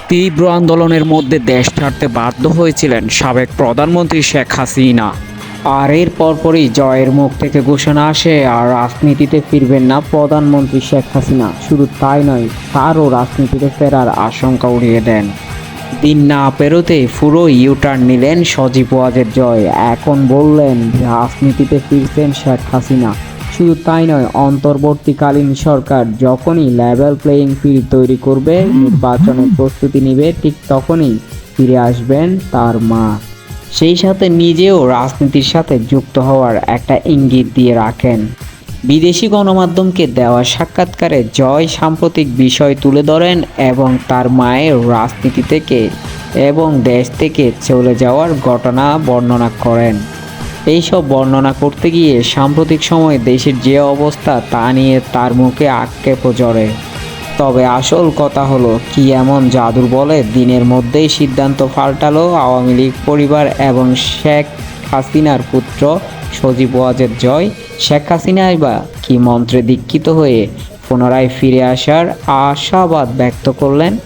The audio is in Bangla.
তীব্র আন্দোলনের মধ্যে দেশ ছাড়তে বাধ্য হয়েছিলেন সাবেক প্রধানমন্ত্রী শেখ হাসিনা। আর এর পরপরই জয়ের মুখ থেকে ঘোষণা আসে আর রাজনীতিতে ফিরবেন না প্রধানমন্ত্রী শেখ হাসিনা। শুধু তাই নয়, তারও রাজনীতিতে ফেরার আশঙ্কা উড়িয়ে দেন। দিন না পেরোতেই পুরো ইউটার্ন নিলেন সজীব ওয়াজেদ জয়। এখন বললেন রাজনীতিতে ফিরছেন শেখ হাসিনা। শুধু তাই নয়, অন্তর্বর্তীকালীন সরকার যখনই লেভেল প্লেয়িং ফিল্ড তৈরি করবে, নির্বাচনের প্রস্তুতি নেবে, ঠিক তখনই ফিরে আসবেন তার মা। সেই সাথে নিজেও রাজনীতির সাথে যুক্ত হওয়ার একটা ইঙ্গিত দিয়ে রাখেন। বিদেশি গণমাধ্যমকে দেওয়া সাক্ষাৎকারে জয় সাম্প্রতিক বিষয় তুলে ধরেন এবং তার মায়ের রাজনীতি থেকে এবং দেশ থেকে চলে যাওয়ার ঘটনা বর্ণনা করেন। এইসব বর্ণনা করতে গিয়ে সাম্প্রতিক সময়ে দেশের যে অবস্থা তা নিয়ে তার মুখে আক্ষেপ ঝরে। তবে আসল কথা হলো, কি এমন জাদুর বলে দিনের মধ্যেই সিদ্ধান্ত পাল্টালো আওয়ামী লীগ পরিবার এবং শেখ হাসিনার পুত্র সজীব ওয়াজেদ জয়? শেখ হাসিনাই বা কি মন্ত্রে দীক্ষিত হয়ে পুনরায় ফিরে আসার আশাবাদ ব্যক্ত করলেন?